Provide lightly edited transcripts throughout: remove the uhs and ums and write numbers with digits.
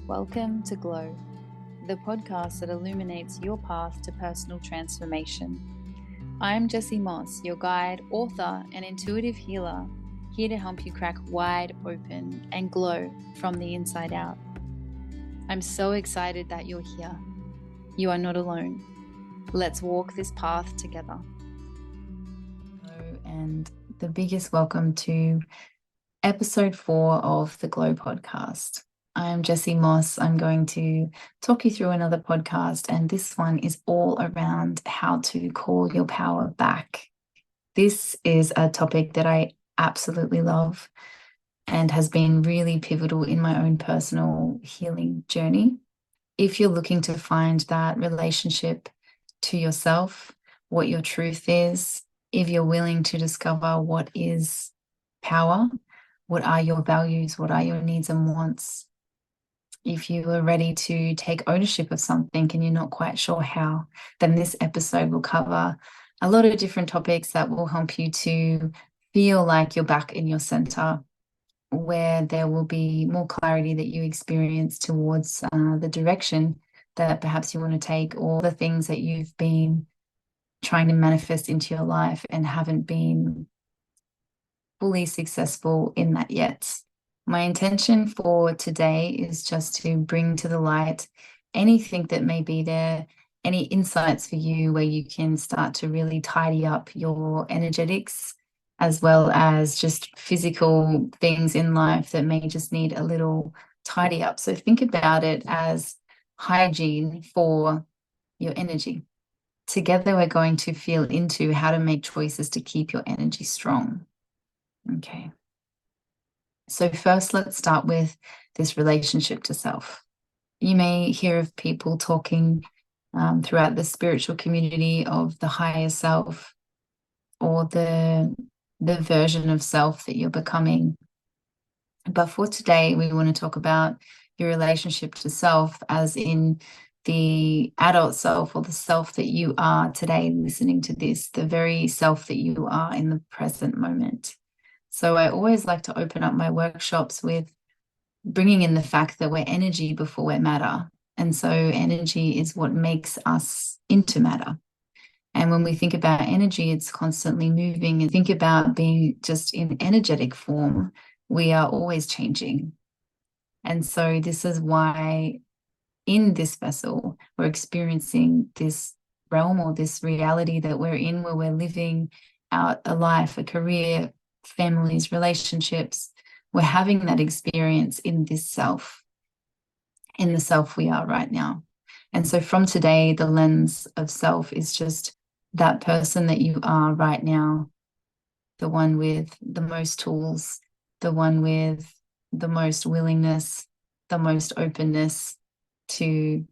Welcome to Glow, the podcast that illuminates your path to personal transformation. I'm Jessie Moss, your guide, author, and intuitive healer, here to help you crack wide open and glow from the inside out. I'm so excited that you're here. You are not alone. Let's walk this path together. Hello, and the biggest welcome to episode 4 of the Glow podcast. I'm Jessie Moss. I'm going to talk you through another podcast, and this one is all around how to call your power back. This is a topic that I absolutely love and has been really pivotal in my own personal healing journey. If you're looking to find that relationship to yourself, what your truth is, if you're willing to discover what is power, what are your values, what are your needs and wants, if you are ready to take ownership of something and you're not quite sure how, then this episode will cover a lot of different topics that will help you to feel like you're back in your center, where there will be more clarity that you experience towards the direction that perhaps you want to take, or the things that you've been trying to manifest into your life and haven't been fully successful in that yet. My intention for today is just to bring to the light anything that may be there, any insights for you where you can start to really tidy up your energetics, as well as just physical things in life that may just need a little tidy up. So think about it as hygiene for your energy. Together, we're going to feel into how to make choices to keep your energy strong. Okay. So first, let's start with this relationship to self. You may hear of people talking throughout the spiritual community of the higher self, or the version of self that you're becoming. But for today, we want to talk about your relationship to self as in the adult self, or the self that you are today listening to this, the very self that you are in the present moment. So I always like to open up my workshops with bringing in the fact that we're energy before we're matter. And so energy is what makes us into matter. And when we think about energy, it's constantly moving. And think about being just in energetic form, we are always changing. And so this is why in this vessel, we're experiencing this realm, or this reality that we're in, where we're living out a life, a career, families, relationships. We're having that experience in this self, in the self we are right now. And so from today, the lens of self is just that person that you are right now, the one with the most tools, the one with the most willingness, the most openness to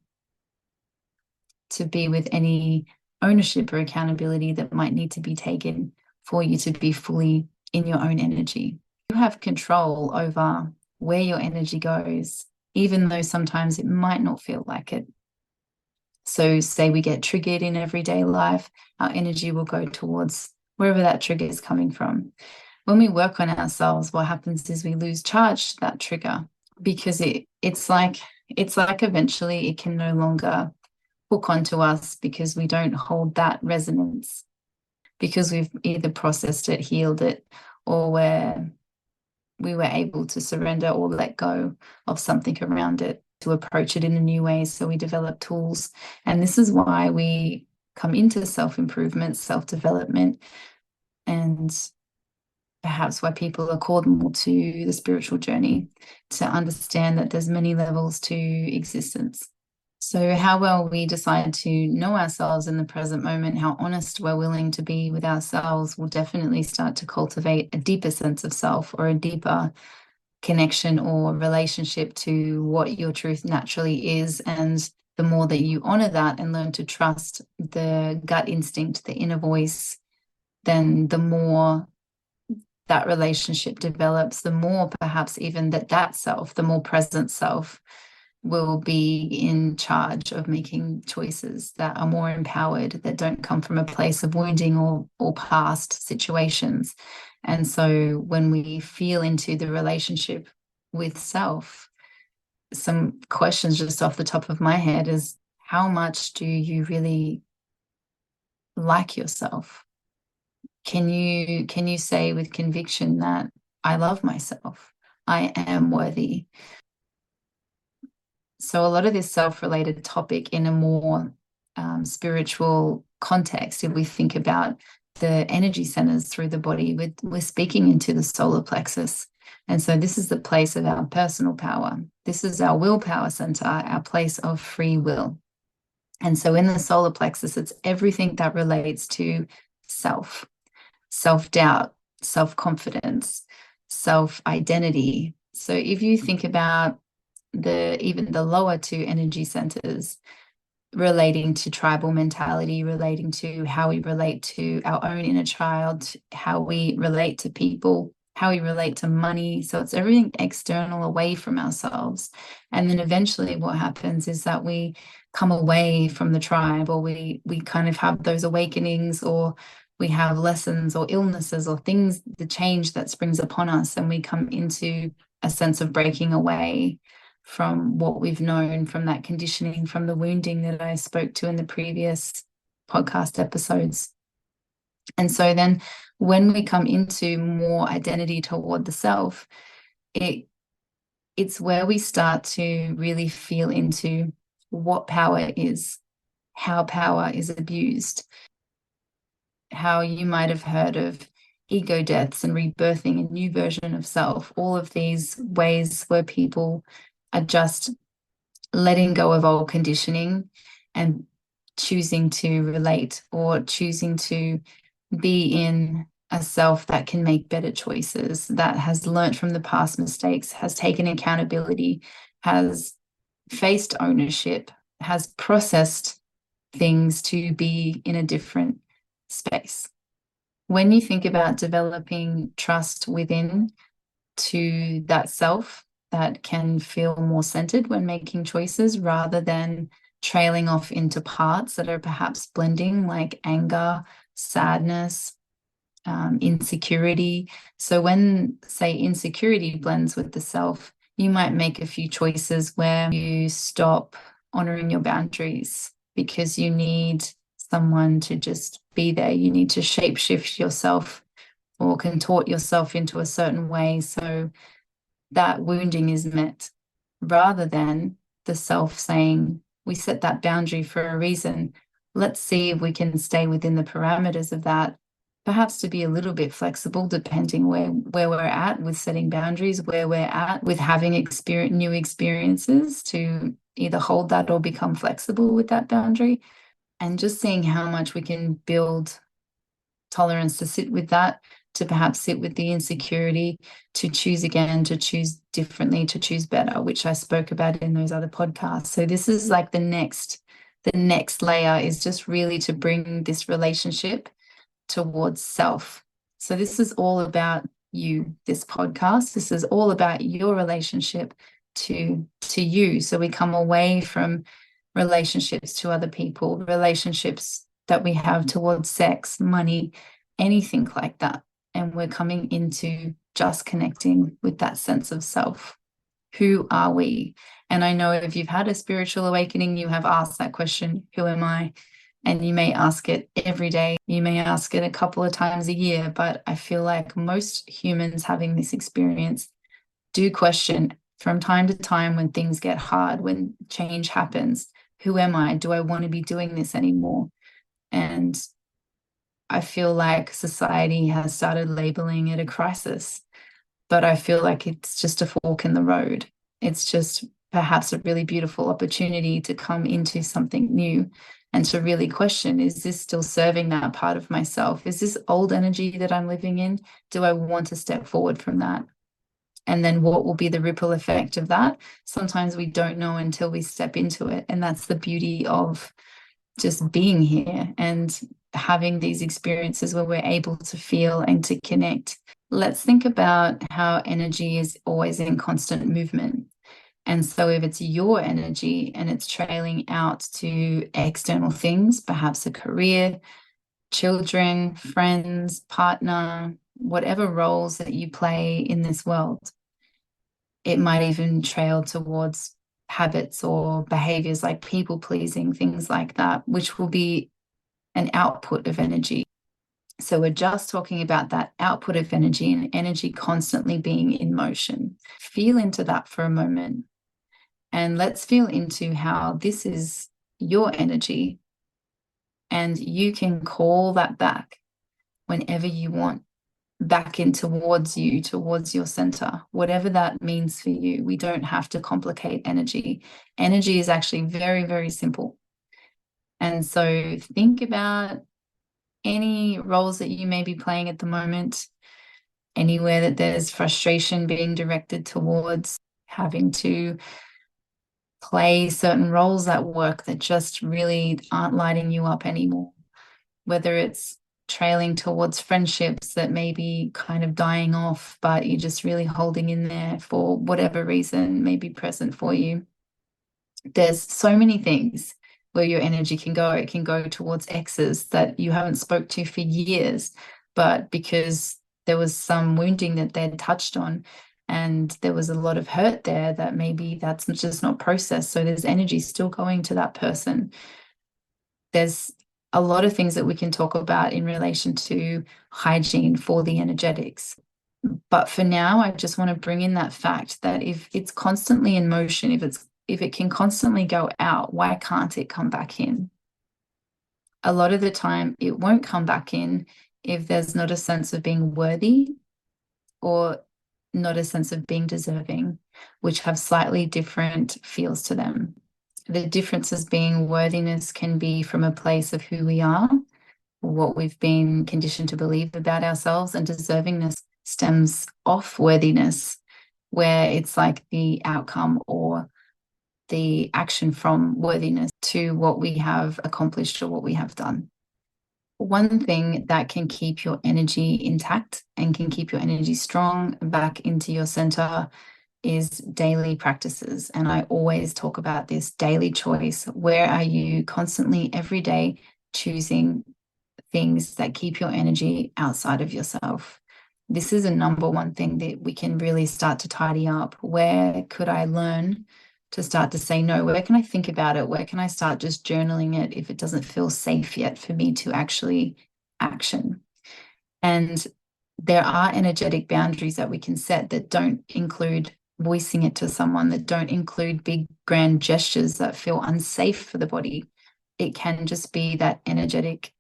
be with any ownership or accountability that might need to be taken for you to be fully in your own energy. You have control over where your energy goes, even though sometimes it might not feel like it. So say we get triggered in everyday life, our energy will go towards wherever that trigger is coming from. When we work on ourselves, what happens is we lose charge to that trigger, because it's like eventually it can no longer hook onto us, because we don't hold that resonance, because we've either processed it, healed it, or we were able to surrender or let go of something around it to approach it in a new way. So we develop tools. And this is why we come into self-improvement, self-development, and perhaps why people are called more to the spiritual journey, to understand that there's many levels to existence. So how well we decide to know ourselves in the present moment, how honest we're willing to be with ourselves, will definitely start to cultivate a deeper sense of self, or a deeper connection or relationship to what your truth naturally is. And the more that you honor that and learn to trust the gut instinct, the inner voice, then the more that relationship develops, the more perhaps even that self, the more present self, will be in charge of making choices that are more empowered, that don't come from a place of wounding or past situations. And so when we feel into the relationship with self, some questions just off the top of my head is, how much do you really like yourself? Can you say with conviction that I love myself? I am worthy. So a lot of this self-related topic in a more spiritual context, if we think about the energy centers through the body, we're speaking into the solar plexus. And so this is the place of our personal power. This is our willpower center, our place of free will. And so in the solar plexus, it's everything that relates to self, self-doubt, self-confidence, self-identity. So if you think about even the lower two energy centers relating to tribal mentality, relating to how we relate to our own inner child, how we relate to people, how we relate to money. So it's everything external away from ourselves. And then eventually what happens is that we come away from the tribe, or we kind of have those awakenings, or we have lessons or illnesses or things, the change that springs upon us, and we come into a sense of breaking away from what we've known, from that conditioning, from the wounding that I spoke to in the previous podcast episodes. And so then when we come into more identity toward the self, it's where we start to really feel into what power is, how power is abused, how you might have heard of ego deaths and rebirthing a new version of self, all of these ways where people are just letting go of old conditioning and choosing to relate, or choosing to be in a self that can make better choices, that has learned from the past mistakes, has taken accountability, has faced ownership, has processed things to be in a different space. When you think about developing trust within to that self that can feel more centered when making choices, rather than trailing off into parts that are perhaps blending, like anger, sadness, insecurity. So when, say, insecurity blends with the self, you might make a few choices where you stop honoring your boundaries because you need someone to just be there. You need to shapeshift yourself or contort yourself into a certain way so that wounding is met, rather than the self saying, we set that boundary for a reason. Let's see if we can stay within the parameters of that, perhaps to be a little bit flexible depending where we're at with setting boundaries, where we're at with having new experiences, to either hold that or become flexible with that boundary, and just seeing how much we can build tolerance to sit with that, to perhaps sit with the insecurity, to choose again, to choose differently, to choose better, which I spoke about in those other podcasts. So this is like the next layer, is just really to bring this relationship towards self. So this is all about you, this podcast. This is all about your relationship to you. So we come away from relationships to other people, relationships that we have towards sex, money, anything like that. And we're coming into just connecting with that sense of self. Who are we? And I know if you've had a spiritual awakening, you have asked that question, who am I? And you may ask it every day. You may ask it a couple of times a year. But I feel like most humans having this experience do question from time to time, when things get hard, when change happens, who am I? Do I want to be doing this anymore? And I feel like society has started labeling it a crisis, but I feel like it's just a fork in the road. It's just perhaps a really beautiful opportunity to come into something new and to really question, is this still serving that part of myself? Is this old energy that I'm living in? Do I want to step forward from that? And then what will be the ripple effect of that? Sometimes we don't know until we step into it. And that's the beauty of just being here and having these experiences where we're able to feel and to connect. Let's think about how energy is always in constant movement. And so if it's your energy and it's trailing out to external things, perhaps a career, children, friends, partner, whatever roles that you play in this world, it might even trail towards habits or behaviors like people pleasing, things like that, which will be an output of energy. So we're just talking about that output of energy and energy constantly being in motion. Feel into that for a moment. And let's feel into how this is your energy. And you can call that back whenever you want, back in towards you, towards your center, whatever that means for you. We don't have to complicate energy. Energy is actually very, very simple. And so think about any roles that you may be playing at the moment, anywhere that there's frustration being directed towards, having to play certain roles at work that just really aren't lighting you up anymore, whether it's trailing towards friendships that may be kind of dying off, but you're just really holding in there for whatever reason may be present for you. There's so many things where your energy can go. It can go towards exes that you haven't spoke to for years, but because there was some wounding that they'd touched on and there was a lot of hurt there, that maybe that's just not processed. So there's energy still going to that person. There's a lot of things that we can talk about in relation to hygiene for the energetics. But for now, I just want to bring in that fact that if it's constantly in motion, if it can constantly go out, why can't it come back in? A lot of the time, it won't come back in if there's not a sense of being worthy or not a sense of being deserving, which have slightly different feels to them. The differences being worthiness can be from a place of who we are, what we've been conditioned to believe about ourselves, and deservingness stems off worthiness, where it's like the outcome or the action from worthiness to what we have accomplished or what we have done. One thing that can keep your energy intact and can keep your energy strong back into your center is daily practices. And I always talk about this daily choice. Where are you constantly every day choosing things that keep your energy outside of yourself? This is a number one thing that we can really start to tidy up. Where could I learn to start to say no? Where can I think about it? Where can I start just journaling it if it doesn't feel safe yet for me to actually action? And there are energetic boundaries that we can set that don't include voicing it to someone, that don't include big grand gestures that feel unsafe for the body. It can just be that energetic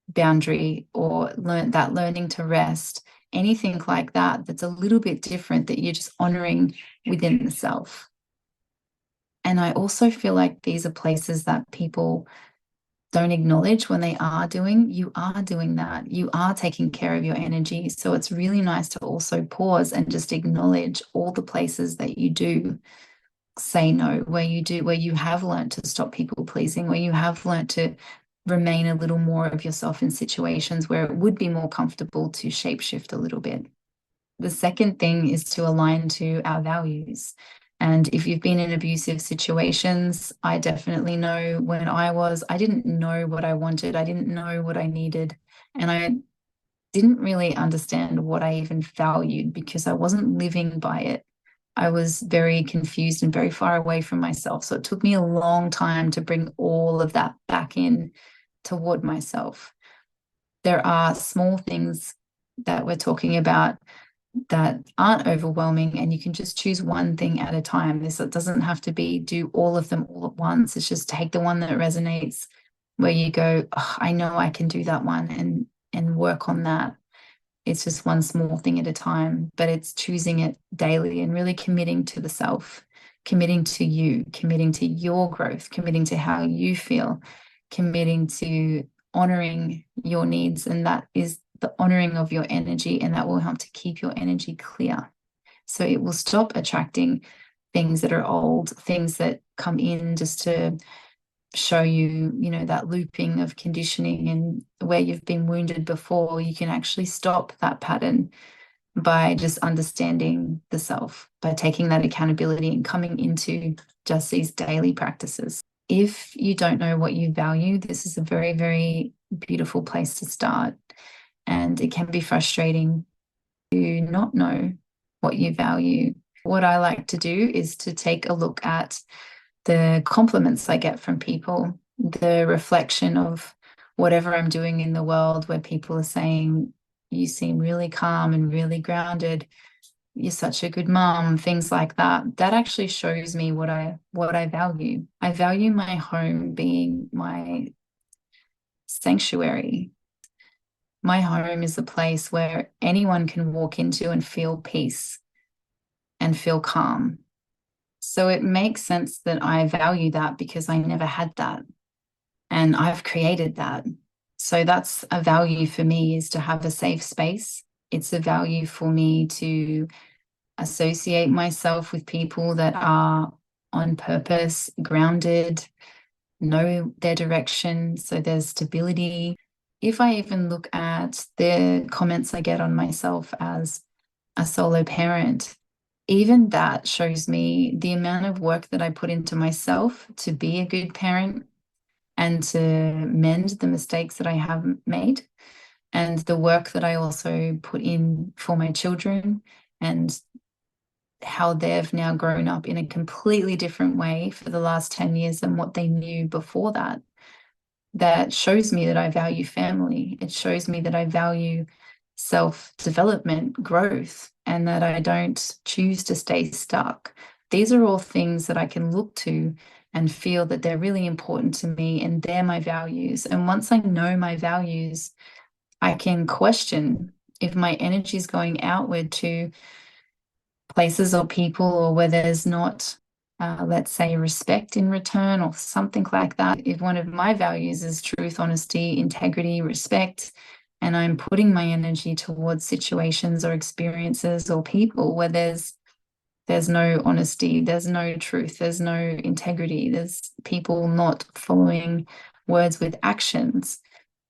boundary or learning to rest, anything like that that's a little bit different, that you're just honoring within the self. And I also feel like these are places that people don't acknowledge when you are doing that. You are taking care of your energy. So it's really nice to also pause and just acknowledge all the places that you do say no, where you have learned to stop people pleasing, where you have learned to remain a little more of yourself in situations where it would be more comfortable to shapeshift a little bit. The second thing is to align to our values. And if you've been in abusive situations, I definitely know when I didn't know what I wanted. I didn't know what I needed. And I didn't really understand what I even valued because I wasn't living by it. I was very confused and very far away from myself. So it took me a long time to bring all of that back in toward myself. There are small things that we're talking about that aren't overwhelming, and you can just choose one thing at a time. It doesn't have to be do all of them all at once. It's just take the one that resonates, where you go, oh, I know I can do that one, and work on that. It's just one small thing at a time, but it's choosing it daily and really committing to the self, committing to you, committing to your growth, committing to how you feel, committing to honoring your needs. And that is the honoring of your energy, and that will help to keep your energy clear. So it will stop attracting things that are old, things that come in just to show you, that looping of conditioning and where you've been wounded before. You can actually stop that pattern by just understanding the self, by taking that accountability and coming into just these daily practices. If you don't know what you value, this is a very, very beautiful place to start. And it can be frustrating to not know what you value. What I like to do is to take a look at the compliments I get from people, the reflection of whatever I'm doing in the world, where people are saying, you seem really calm and really grounded, you're such a good mom, things like that. That actually shows me what I value. I value my home being my sanctuary. My home is a place where anyone can walk into and feel peace and feel calm. So it makes sense that I value that, because I never had that. And I've created that. So that's a value for me, is to have a safe space. It's a value for me to associate myself with people that are on purpose, grounded, know their direction. So there's stability. If I even look at the comments I get on myself as a solo parent, even that shows me the amount of work that I put into myself to be a good parent and to mend the mistakes that I have made, and the work that I also put in for my children, and how they've now grown up in a completely different way for the last 10 years than what they knew before that. That shows me that I value family. It shows me that I value self-development, growth, and that I don't choose to stay stuck. These are all things that I can look to and feel that they're really important to me, and they're my values. And once I know my values, I can question if my energy is going outward to places or people, or where there's not, let's say, respect in return or something like that. If one of my values is truth, honesty, integrity, respect, and I'm putting my energy towards situations or experiences or people where there's no honesty, there's no truth, there's no integrity, there's people not following words with actions,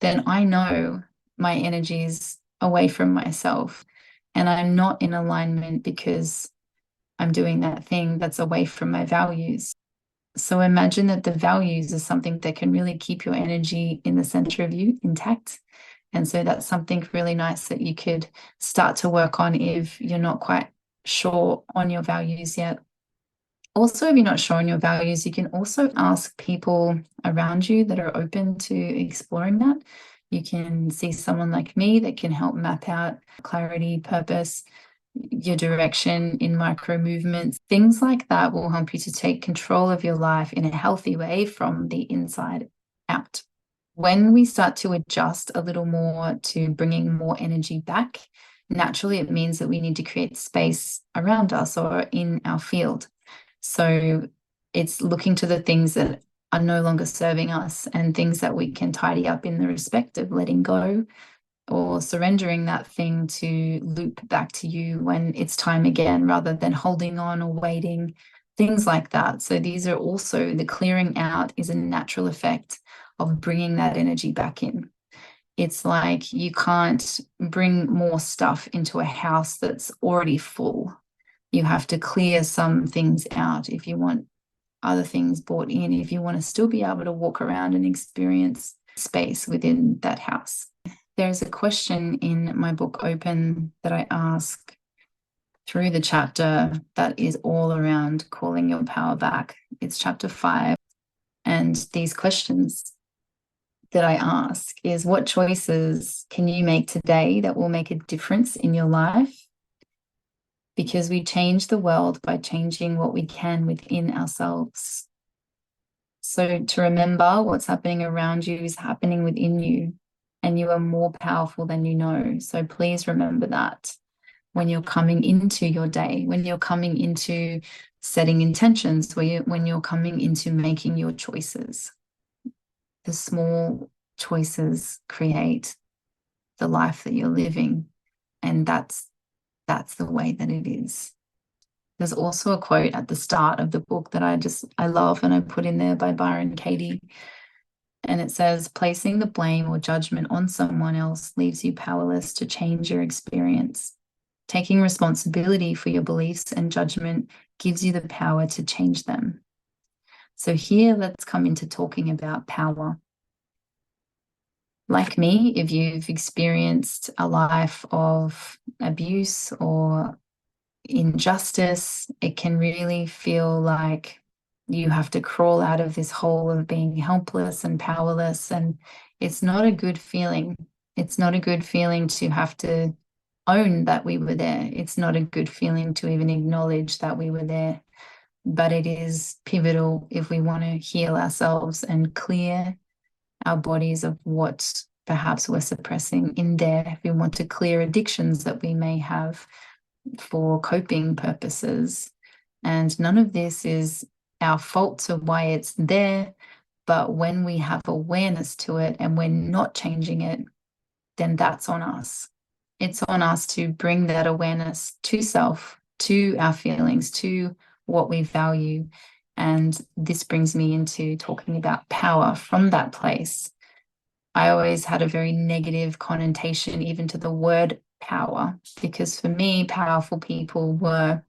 then I know my energy is away from myself, and I'm not in alignment because I'm doing that thing that's away from my values. So imagine that the values is something that can really keep your energy in the center of you intact. And so that's something really nice that you could start to work on if you're not quite sure on your values yet. Also, if you're not sure on your values, you can also ask people around you that are open to exploring that. You can see someone like me that can help map out clarity, purpose, your direction in micro movements. Things like that will help you to take control of your life in a healthy way from the inside out. When we start to adjust a little more to bringing more energy back, naturally it means that we need to create space around us or in our field. So it's looking to the things that are no longer serving us, and things that we can tidy up in the respect of letting go or surrendering that thing to loop back to you when it's time again, rather than holding on or waiting, things like that. So these are also, the clearing out is a natural effect of bringing that energy back in. It's like you can't bring more stuff into a house that's already full. You have to clear some things out if you want other things brought in, if you want to still be able to walk around and experience space within that house. There's a question in my book, Open, that I ask through the chapter that is all around calling your power back. It's chapter 5. And these questions that I ask is, what choices can you make today that will make a difference in your life? Because we change the world by changing what we can within ourselves. So to remember, what's happening around you is happening within you, and you are more powerful than you know. So please remember that when you're coming into your day, when you're coming into setting intentions, when you're coming into making your choices. The small choices create the life that you're living, and that's the way that it is. There's also a quote at the start of the book that I love, and I put in there by Byron Katie. And it says, placing the blame or judgment on someone else leaves you powerless to change your experience. Taking responsibility for your beliefs and judgment gives you the power to change them. So here, let's come into talking about power. Like me, if you've experienced a life of abuse or injustice, it can really feel like You have to crawl out of this hole of being helpless and powerless. And it's not a good feeling. It's not a good feeling to have to own that we were there. It's not a good feeling to even acknowledge that we were there. But it is pivotal if we want to heal ourselves and clear our bodies of what perhaps we're suppressing in there. If we want to clear addictions that we may have for coping purposes. And none of this is our fault to why it's there. But when we have awareness to it and we're not changing it, then that's on us. It's on us to bring that awareness to self, to our feelings, to what we value. And this brings me into talking about power from that place. I always had a very negative connotation, even to the word power, because for me, powerful people were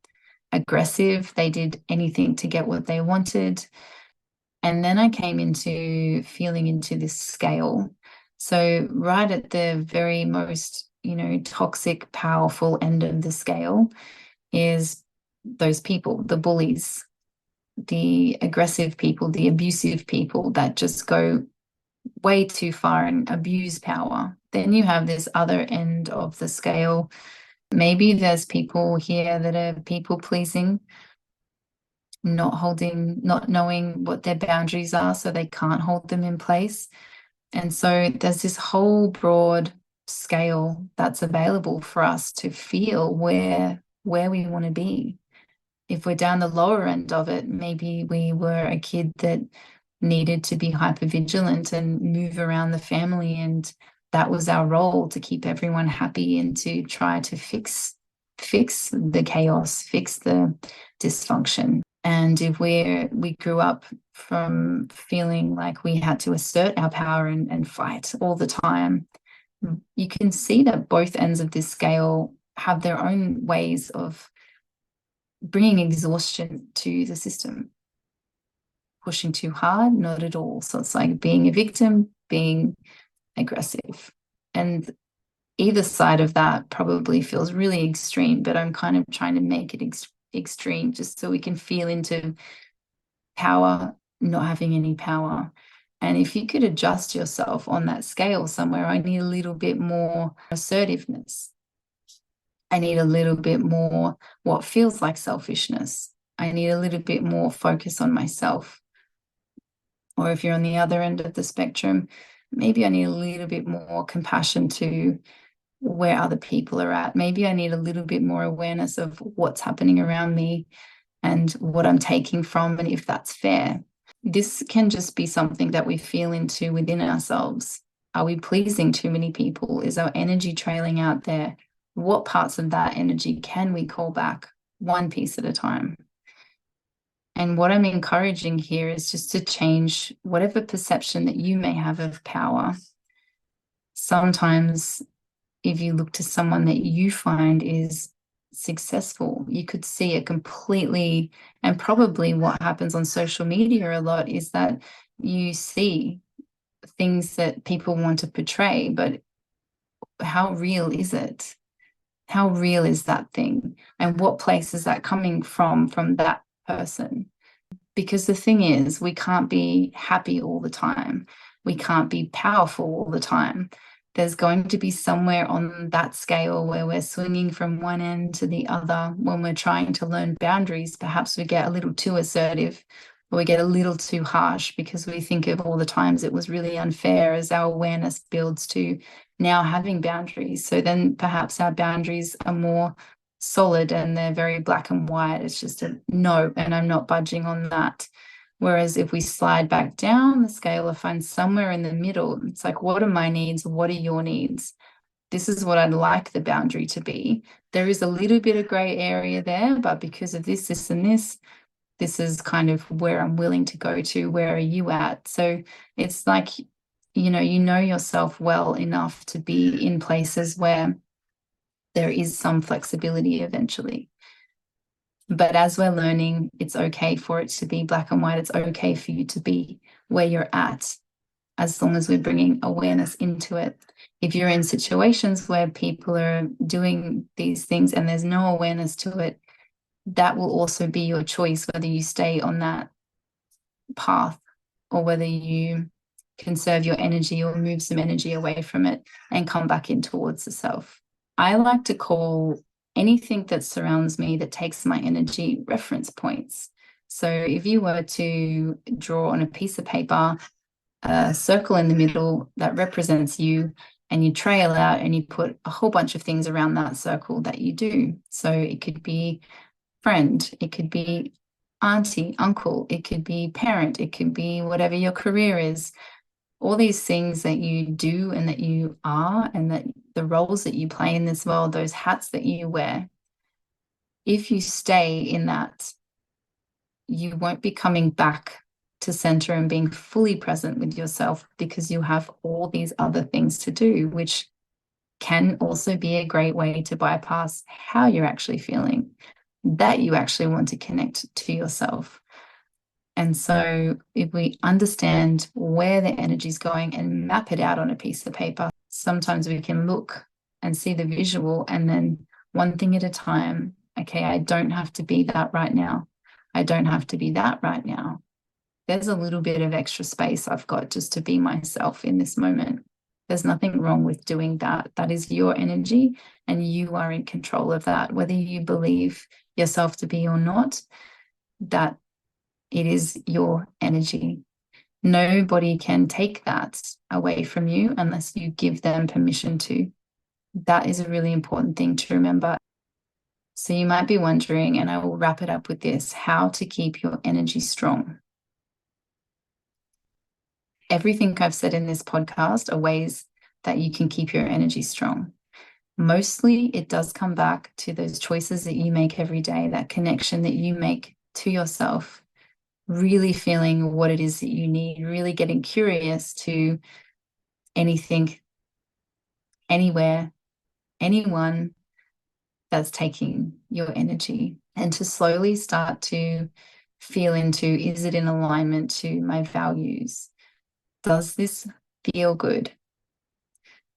aggressive. They did anything to get what they wanted. And then I came into feeling into this scale. So, right at the very most, toxic, powerful end of the scale is those people, the bullies, the aggressive people, the abusive people that just go way too far and abuse power. Then you have this other end of the scale. Maybe there's people here that are people pleasing, not knowing what their boundaries are, so they can't hold them in place. And so there's this whole broad scale that's available for us to feel where we want to be. If we're down the lower end of it, maybe we were a kid that needed to be hypervigilant and move around the family, and that was our role, to keep everyone happy and to try to fix the chaos, fix the dysfunction. And if we grew up from feeling like we had to assert our power and fight all the time, you can see that both ends of this scale have their own ways of bringing exhaustion to the system. Pushing too hard, not at all. So it's like being a victim, being aggressive. And either side of that probably feels really extreme, but I'm kind of trying to make it extreme just so we can feel into power, not having any power. And if you could adjust yourself on that scale somewhere, I need a little bit more assertiveness. I need a little bit more what feels like selfishness. I need a little bit more focus on myself. Or if you're on the other end of the spectrum, maybe I need a little bit more compassion to where other people are at. Maybe I need a little bit more awareness of what's happening around me and what I'm taking from, and if that's fair. This can just be something that we feel into within ourselves. Are we pleasing too many people? Is our energy trailing out there? What parts of that energy can we call back one piece at a time? And what I'm encouraging here is just to change whatever perception that you may have of power. Sometimes, if you look to someone that you find is successful, you could see it completely. And probably what happens on social media a lot is that you see things that people want to portray, but how real is it? How real is that thing? And what place is that coming from that person? Because the thing is, we can't be happy all the time. We can't be powerful all the time. There's going to be somewhere on that scale where we're swinging from one end to the other. When we're trying to learn boundaries, perhaps we get a little too assertive, or we get a little too harsh because we think of all the times it was really unfair, as our awareness builds to now having boundaries. So then perhaps our boundaries are more solid and they're very black and white. It's just a no, and I'm not budging on that. Whereas if we slide back down the scale or find somewhere in the middle, it's like, what are my needs? What are your needs? This is what I'd like the boundary to be. There is a little bit of gray area there, but because of this, and this is kind of where I'm willing to go to. Where are you at? So it's like, you know yourself well enough to be in places where there is some flexibility eventually. But as we're learning, it's okay for it to be black and white. It's okay for you to be where you're at, as long as we're bringing awareness into it. If you're in situations where people are doing these things and there's no awareness to it, that will also be your choice, whether you stay on that path, or whether you conserve your energy or move some energy away from it and come back in towards the self. I like to call anything that surrounds me that takes my energy reference points. So if you were to draw on a piece of paper a circle in the middle that represents you, and you trail out and you put a whole bunch of things around that circle that you do. So it could be friend, it could be auntie, uncle, it could be parent, it could be whatever your career is. All these things that you do and that you are, and that the roles that you play in this world, those hats that you wear, if you stay in that, you won't be coming back to center and being fully present with yourself, because you have all these other things to do, which can also be a great way to bypass how you're actually feeling, that you actually want to connect to yourself. And so if we understand where the energy is going and map it out on a piece of paper, sometimes we can look and see the visual, and then one thing at a time, okay, I don't have to be that right now. I don't have to be that right now. There's a little bit of extra space I've got just to be myself in this moment. There's nothing wrong with doing that. That is your energy, and you are in control of that, whether you believe yourself to be or not, that it is your energy. Nobody can take that away from you unless you give them permission to. That is a really important thing to remember. So you might be wondering, and I will wrap it up with this, how to keep your energy strong. Everything I've said in this podcast are ways that you can keep your energy strong. Mostly it does come back to those choices that you make every day, that connection that you make to yourself, really feeling what it is that you need, really getting curious to anything, anywhere, anyone that's taking your energy, and to slowly start to feel into, is it in alignment to my values? Does this feel good?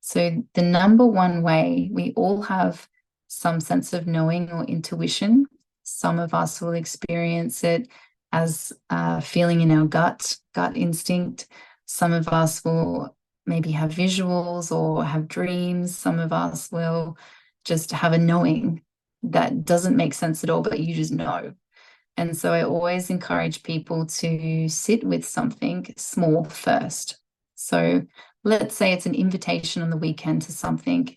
So the number one way, we all have some sense of knowing or intuition. Some of us will experience it as a feeling in our gut instinct. Some of us will maybe have visuals or have dreams. Some of us will just have a knowing that doesn't make sense at all, but you just know. And so I always encourage people to sit with something small first. So let's say it's an invitation on the weekend to something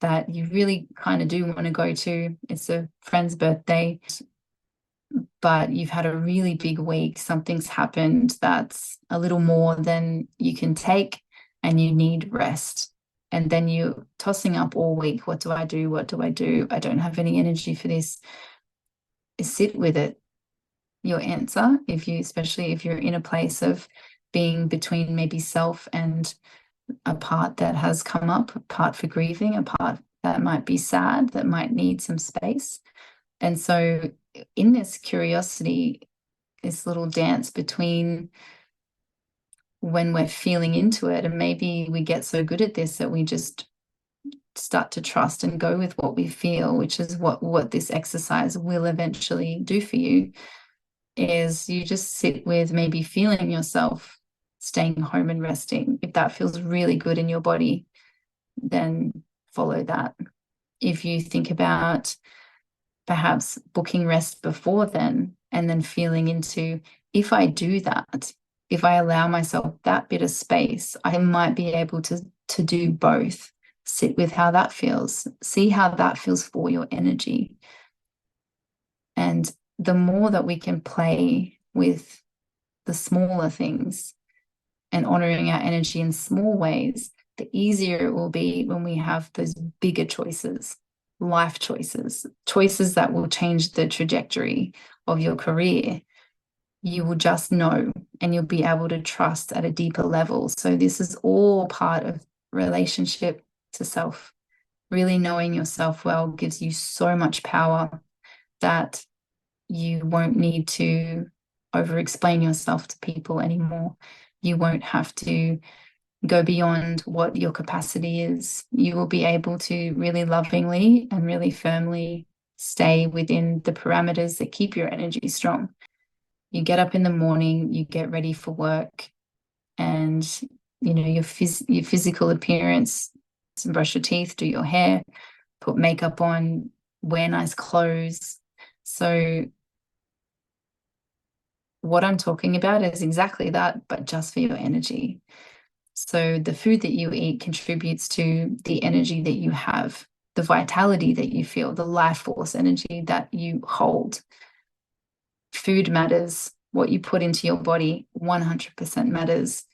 that you really kind of do want to go to. It's a friend's birthday, but you've had a really big week. Something's happened that's a little more than you can take, and you need rest. And then you're tossing up all week. What do I do? What do I do? I don't have any energy for this. Sit with it. Your answer, especially if you're in a place of being between maybe self and a part that has come up, a part for grieving, a part that might be sad, that might need some space. And so in this curiosity, this little dance between when we're feeling into it, and maybe we get so good at this that we just start to trust and go with what we feel, which is what this exercise will eventually do for you, is you just sit with maybe feeling yourself staying home and resting. If that feels really good in your body, then follow that. If you think about perhaps booking rest before then, and then feeling into, if I do that, if I allow myself that bit of space, I might be able to do both. Sit with how that feels. See how that feels for your energy. And the more that we can play with the smaller things and honoring our energy in small ways, the easier it will be when we have those bigger choices, life choices, choices that will change the trajectory of your career. You will just know, and you'll be able to trust at a deeper level. So this is all part of relationship to self. Really knowing yourself well gives you so much power that you won't need to over-explain yourself to people anymore. You won't have to go beyond what your capacity is. You will be able to really lovingly and really firmly stay within the parameters that keep your energy strong. You get up in the morning, you get ready for work, and your physical appearance, brush your teeth, do your hair, put makeup on, wear nice clothes. So what I'm talking about is exactly that, but just for your energy. So the food that you eat contributes to the energy that you have, the vitality that you feel, the life force energy that you hold. Food matters. What you put into your body 100% matters.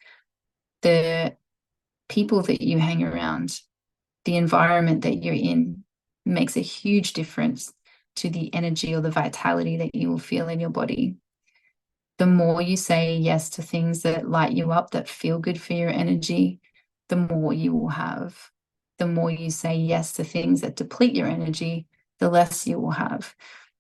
The people that you hang around, the environment that you're in makes a huge difference to the energy or the vitality that you will feel in your body. The more you say yes to things that light you up, that feel good for your energy, the more you will have. The more you say yes to things that deplete your energy, the less you will have.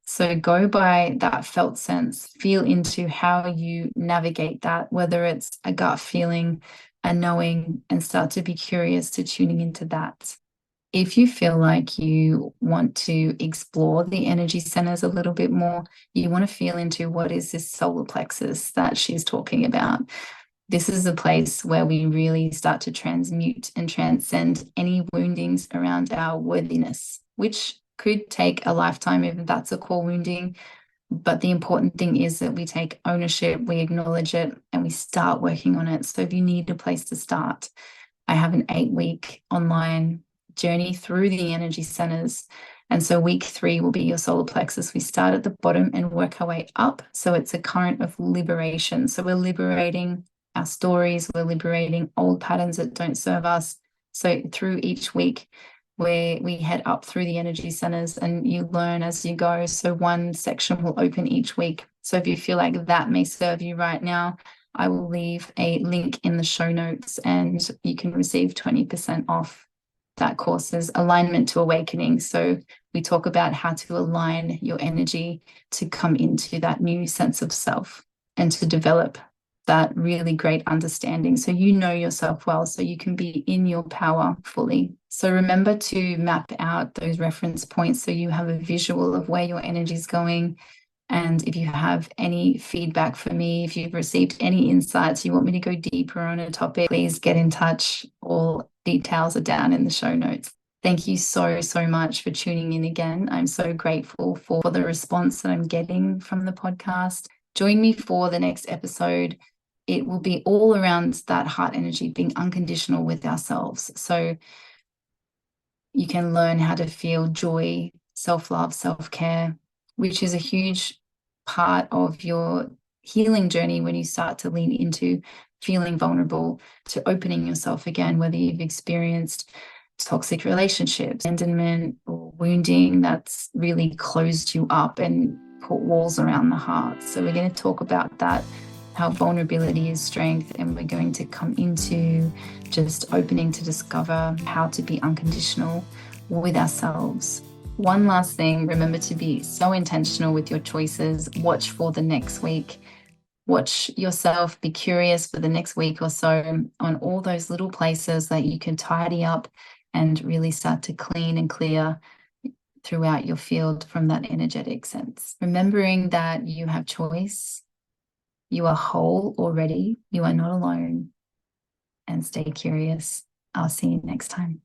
So go by that felt sense, feel into how you navigate that, whether it's a gut feeling, a knowing, and start to be curious to tuning into that. If you feel like you want to explore the energy centers a little bit more, you want to feel into what is this solar plexus that she's talking about. This is a place where we really start to transmute and transcend any woundings around our worthiness, which could take a lifetime if that's a core wounding. But the important thing is that we take ownership, we acknowledge it, and we start working on it. So if you need a place to start, I have an 8-week online journey through the energy centers. And so week 3 will be your solar plexus. We start at the bottom and work our way up. So it's a current of liberation. So we're liberating our stories, we're liberating old patterns that don't serve us. So through each week, where we head up through the energy centers and you learn as you go. So one section will open each week. So if you feel like that may serve you right now, I will leave a link in the show notes and you can receive 20% off. That course is Alignment to Awakening. So we talk about how to align your energy to come into that new sense of self and to develop that really great understanding so you know yourself well, so you can be in your power fully. So remember to map out those reference points so you have a visual of where your energy is going. And if you have any feedback for me, if you've received any insights, you want me to go deeper on a topic, please get in touch. All details are down in the show notes. Thank you so, so much for tuning in again. I'm so grateful for the response that I'm getting from the podcast. Join me for the next episode. It will be all around that heart energy, being unconditional with ourselves. So you can learn how to feel joy, self-love, self-care, which is a huge part of your healing journey when you start to lean into feeling vulnerable, to opening yourself again, whether you've experienced toxic relationships, abandonment, or wounding that's really closed you up and put walls around the heart. So we're going to talk about that, how vulnerability is strength, and we're going to come into just opening to discover how to be unconditional with ourselves. One last thing, remember to be so intentional with your choices. Watch for the next week. Watch yourself, be curious for the next week or so on all those little places that you can tidy up and really start to clean and clear throughout your field from that energetic sense. Remembering that you have choice, you are whole already, you are not alone, and stay curious. I'll see you next time.